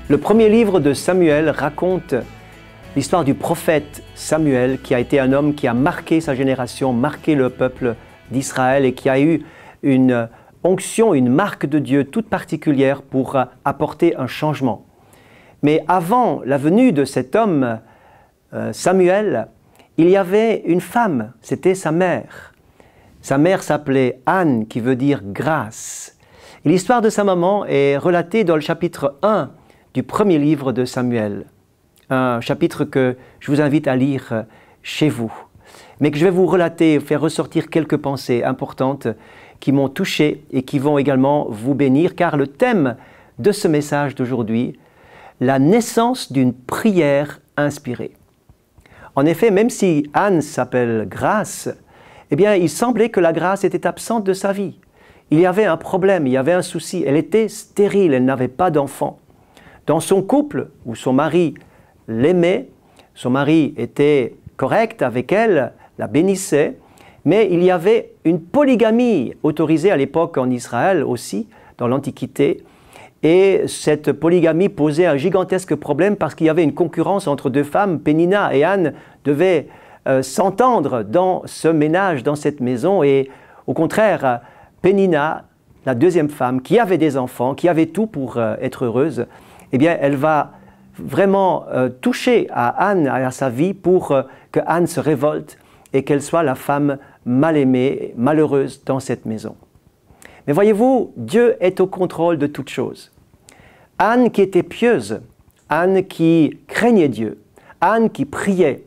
Le premier livre de Samuel raconte l'histoire du prophète Samuel, qui a été un homme qui a marqué sa génération, marqué le peuple d'Israël et qui a eu une onction, une marque de Dieu toute particulière pour apporter un changement. Mais avant la venue de cet homme, Samuel, il y avait une femme, c'était sa mère. Sa mère s'appelait Anne, qui veut dire grâce. Et l'histoire de sa maman est relatée dans le chapitre 1 du premier livre de Samuel. Un chapitre que je vous invite à lire chez vous, mais que je vais vous relater, faire ressortir quelques pensées importantes qui m'ont touché et qui vont également vous bénir, car le thème de ce message d'aujourd'hui, la naissance d'une prière inspirée. En effet, même si Anne s'appelle Grâce, eh bien, il semblait que la grâce était absente de sa vie. Il y avait un problème, il y avait un souci, elle était stérile, elle n'avait pas d'enfant. Dans son couple, où son mari l'aimait, son mari était correct avec elle, la bénissait, mais il y avait une polygamie autorisée à l'époque en Israël aussi, dans l'Antiquité, et cette polygamie posait un gigantesque problème parce qu'il y avait une concurrence entre deux femmes. Pénina et Anne devaient s'entendre dans ce ménage, dans cette maison, et au contraire, Pénina, la deuxième femme, qui avait des enfants, qui avait tout pour être heureuse, eh bien, elle va vraiment toucher à Anne, à sa vie, pour que Anne se révolte et qu'elle soit la femme mal aimée, malheureuse dans cette maison. Mais voyez-vous, Dieu est au contrôle de toutes choses. Anne qui était pieuse, Anne qui craignait Dieu, Anne qui priait,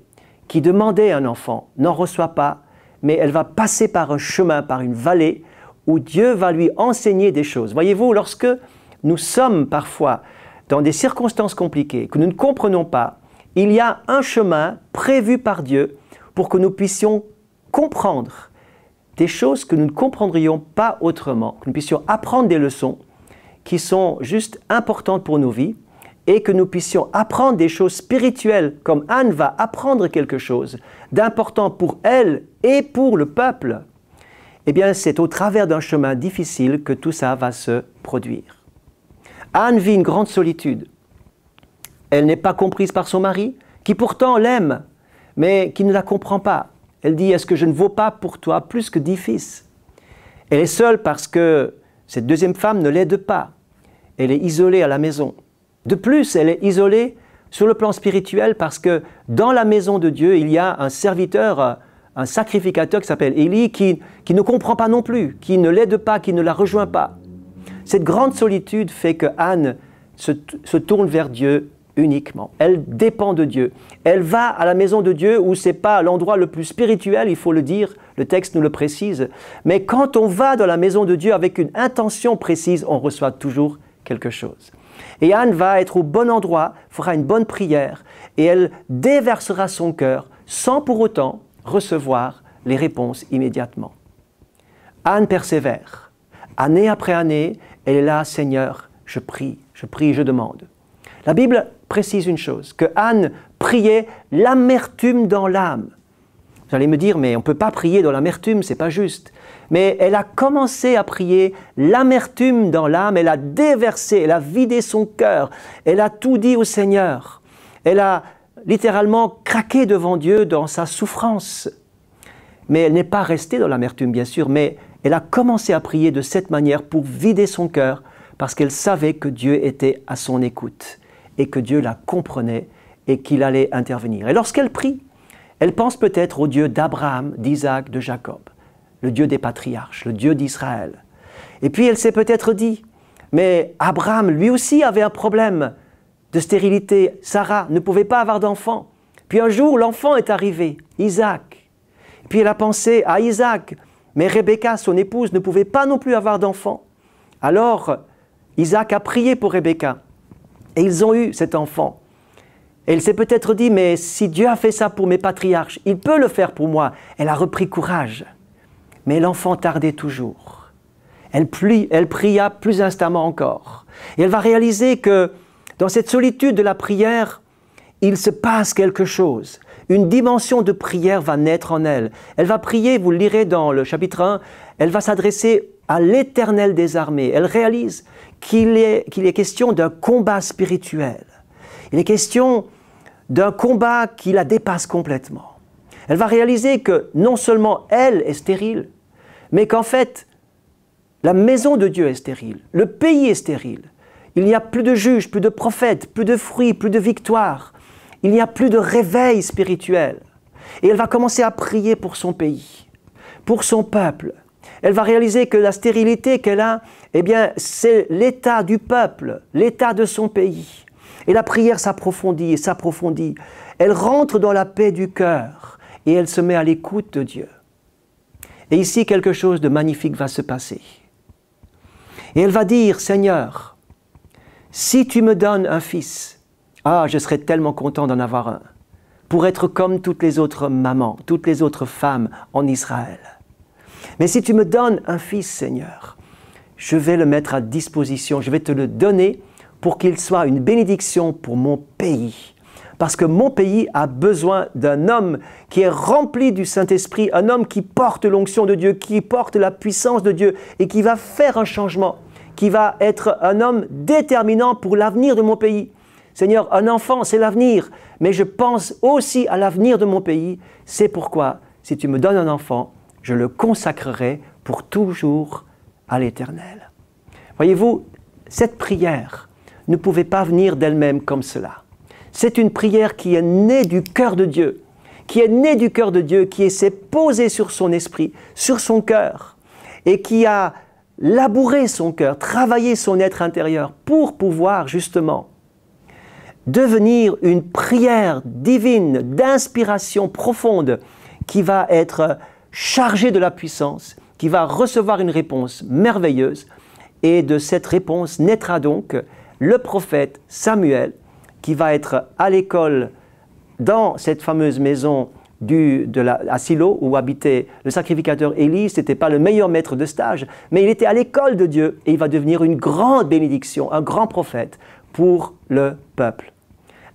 qui demandait un enfant, n'en reçoit pas, mais elle va passer par un chemin, par une vallée, où Dieu va lui enseigner des choses. Voyez-vous, lorsque nous sommes parfois dans des circonstances compliquées, que nous ne comprenons pas, il y a un chemin prévu par Dieu pour que nous puissions comprendre des choses que nous ne comprendrions pas autrement, que nous puissions apprendre des leçons qui sont juste importantes pour nos vies et que nous puissions apprendre des choses spirituelles, comme Anne va apprendre quelque chose d'important pour elle et pour le peuple. Eh bien, c'est au travers d'un chemin difficile que tout ça va se produire. Anne vit une grande solitude. Elle n'est pas comprise par son mari, qui pourtant l'aime, mais qui ne la comprend pas. Elle dit « Est-ce que je ne vaux pas pour toi plus que 10 fils ?» Elle est seule parce que cette deuxième femme ne l'aide pas. Elle est isolée à la maison. De plus, elle est isolée sur le plan spirituel parce que dans la maison de Dieu, il y a un serviteur, un sacrificateur qui s'appelle Élie, qui ne comprend pas non plus, qui ne l'aide pas, qui ne la rejoint pas. Cette grande solitude fait que Anne se tourne vers Dieu uniquement. Elle dépend de Dieu. Elle va à la maison de Dieu où ce n'est pas l'endroit le plus spirituel, il faut le dire, le texte nous le précise. Mais quand on va dans la maison de Dieu avec une intention précise, on reçoit toujours quelque chose. Et Anne va être au bon endroit, fera une bonne prière et elle déversera son cœur sans pour autant recevoir les réponses immédiatement. Anne persévère. Année après année, elle est là, Seigneur, je prie, je demande. La Bible précise une chose, que Anne priait l'amertume dans l'âme. Vous allez me dire, mais on ne peut pas prier dans l'amertume, ce n'est pas juste. Mais elle a commencé à prier l'amertume dans l'âme, elle a déversé, elle a vidé son cœur, elle a tout dit au Seigneur. Elle a littéralement craqué devant Dieu dans sa souffrance. Mais elle n'est pas restée dans l'amertume, bien sûr, mais elle a commencé à prier de cette manière pour vider son cœur parce qu'elle savait que Dieu était à son écoute et que Dieu la comprenait et qu'il allait intervenir. Et lorsqu'elle prie, elle pense peut-être au Dieu d'Abraham, d'Isaac, de Jacob, le Dieu des patriarches, le Dieu d'Israël. Et puis elle s'est peut-être dit, mais Abraham lui aussi avait un problème de stérilité. Sarah ne pouvait pas avoir d'enfant. Puis un jour, l'enfant est arrivé, Isaac. Puis elle a pensé à Isaac, mais Rebecca, son épouse, ne pouvait pas non plus avoir d'enfant. Alors, Isaac a prié pour Rebecca et ils ont eu cet enfant. Et elle s'est peut-être dit, mais si Dieu a fait ça pour mes patriarches, il peut le faire pour moi. Elle a repris courage. Mais l'enfant tardait toujours. Elle pria plus instamment encore. Et elle va réaliser que dans cette solitude de la prière, il se passe quelque chose. Une dimension de prière va naître en elle. Elle va prier, vous le lirez dans le chapitre 1, elle va s'adresser à l'Éternel des armées. Elle réalise qu'il est question d'un combat spirituel. Il est question d'un combat qui la dépasse complètement. Elle va réaliser que non seulement elle est stérile, mais qu'en fait, la maison de Dieu est stérile, le pays est stérile. Il n'y a plus de juges, plus de prophètes, plus de fruits, plus de victoires. Il n'y a plus de réveil spirituel. Et elle va commencer à prier pour son pays, pour son peuple. Elle va réaliser que la stérilité qu'elle a, eh bien, c'est l'état du peuple, l'état de son pays. Et la prière s'approfondit et s'approfondit. Elle rentre dans la paix du cœur et elle se met à l'écoute de Dieu. Et ici, quelque chose de magnifique va se passer. Et elle va dire, Seigneur, si tu me donnes un fils, je serais tellement content d'en avoir un, pour être comme toutes les autres mamans, toutes les autres femmes en Israël. Mais si tu me donnes un fils, Seigneur, je vais le mettre à disposition, je vais te le donner pour qu'il soit une bénédiction pour mon pays. Parce que mon pays a besoin d'un homme qui est rempli du Saint-Esprit, un homme qui porte l'onction de Dieu, qui porte la puissance de Dieu et qui va faire un changement, qui va être un homme déterminant pour l'avenir de mon pays. Seigneur, un enfant, c'est l'avenir, mais je pense aussi à l'avenir de mon pays. C'est pourquoi, si tu me donnes un enfant, je le consacrerai pour toujours à l'Éternel. Voyez-vous, cette prière ne pouvait pas venir d'elle-même comme cela. C'est une prière qui est née du cœur de Dieu, qui s'est posée sur son esprit, sur son cœur, et qui a labouré son cœur, travaillé son être intérieur pour pouvoir justement devenir une prière divine, d'inspiration profonde, qui va être chargée de la puissance, qui va recevoir une réponse merveilleuse, et de cette réponse naîtra donc le prophète Samuel, qui va être à l'école dans cette fameuse maison à Silo, où habitait le sacrificateur Élie. Ce n'était pas le meilleur maître de stage, mais il était à l'école de Dieu et il va devenir une grande bénédiction, un grand prophète pour le peuple.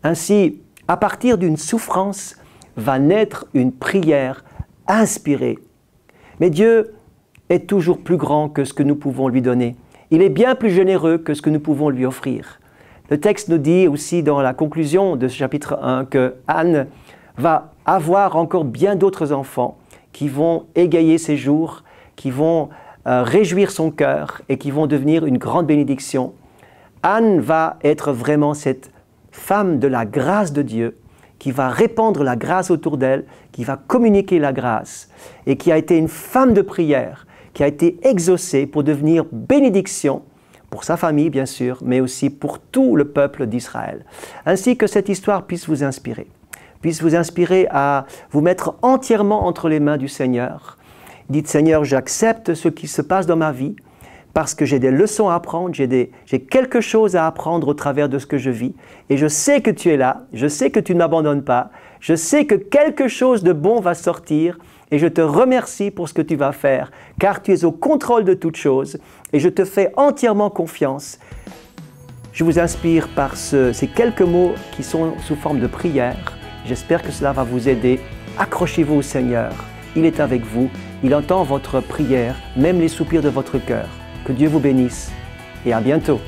Ainsi, à partir d'une souffrance, va naître une prière inspirée. Mais Dieu est toujours plus grand que ce que nous pouvons lui donner. Il est bien plus généreux que ce que nous pouvons lui offrir. Le texte nous dit aussi dans la conclusion de ce chapitre 1 que Anne va avoir encore bien d'autres enfants qui vont égayer ses jours, qui vont réjouir son cœur et qui vont devenir une grande bénédiction. Anne va être vraiment cette femme de la grâce de Dieu qui va répandre la grâce autour d'elle, qui va communiquer la grâce et qui a été une femme de prière, qui a été exaucée pour devenir bénédiction pour sa famille, bien sûr, mais aussi pour tout le peuple d'Israël. Ainsi que cette histoire puisse vous inspirer à vous mettre entièrement entre les mains du Seigneur. Dites, Seigneur, j'accepte ce qui se passe dans ma vie parce que j'ai des leçons à apprendre, j'ai quelque chose à apprendre au travers de ce que je vis. Et je sais que tu es là, je sais que tu ne m'abandonnes pas, je sais que quelque chose de bon va sortir. Et je te remercie pour ce que tu vas faire, car tu es au contrôle de toutes choses et je te fais entièrement confiance. Je vous inspire par ces quelques mots qui sont sous forme de prière. J'espère que cela va vous aider. Accrochez-vous au Seigneur. Il est avec vous. Il entend votre prière, même les soupirs de votre cœur. Que Dieu vous bénisse et à bientôt.